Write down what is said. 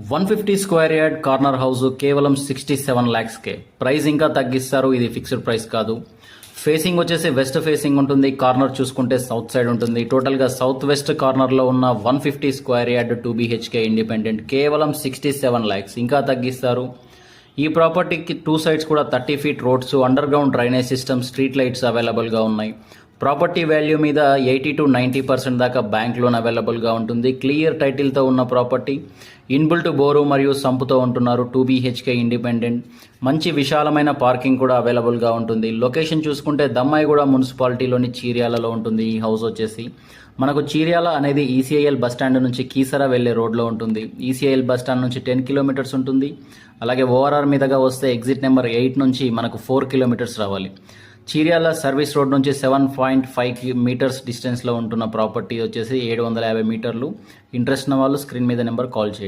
150 square yard corner house కేవలం 67 lakhsకే. Price ఇంకా తగ్గిస్తారు. ఇది ఫిక్స్డ్ ప్రైస్ కాదు. ఫేసింగ్ వచ్చేసి వెస్ట్ ఫేసింగ్ ఉంటుంది. కార్నర్ చూసుకుంటే సౌత్ సైడ్ ఉంటుంది. టోటల్గా సౌత్ వెస్ట్ కార్నర్లో ఉన్న 150 స్క్వేర్ యార్డ్ 2 BHK ఇండిపెండెంట్ కేవలం 67 lakhs. ఇంకా తగ్గిస్తారు. ఈ ప్రాపర్టీకి 2 sides కూడా 30 feet roads, under ground drainage system, street lights అవైలబుల్గా ఉన్నాయి. ప్రాపర్టీ వాల్యూ మీద 80 to 90% దాకా బ్యాంక్ లోన్ అవైలబుల్గా ఉంటుంది. క్లియర్ టైటిల్తో ఉన్న ప్రాపర్టీ, ఇన్బుల్ట్ బోరు మరియు సంపుతో ఉంటున్నారు. 2 BHK ఇండిపెండెంట్, మంచి విశాలమైన పార్కింగ్ కూడా అవైలబుల్గా ఉంటుంది. లొకేషన్ చూసుకుంటే దమ్మాయిగూడ మున్సిపాలిటీలోని చీర్యాలలో ఉంటుంది. ఈ హౌస్ వచ్చేసి మనకు చీర్యాల అనేది ECIL బస్టాండ్ నుంచి కీసరా వెళ్లే రోడ్లో ఉంటుంది. ECIL బస్టాండ్ నుంచి 10 kilometers ఉంటుంది. అలాగే ORR మీదుగా వస్తే ఎగ్జిట్ నెంబర్ 8 నుంచి మనకు 4 kilometers రావాలి. చీర్యాల సర్వీస్ రోడ్ నుంచి 7.5 meters డిస్టెన్స్లో ఉంటున్న ప్రాపర్టీ వచ్చేసి 750 మీటర్లు. ఇంట్రెస్ట్ ఉన్న వాళ్ళు స్క్రీన్ మీద నెంబర్ కాల్ చేయండి.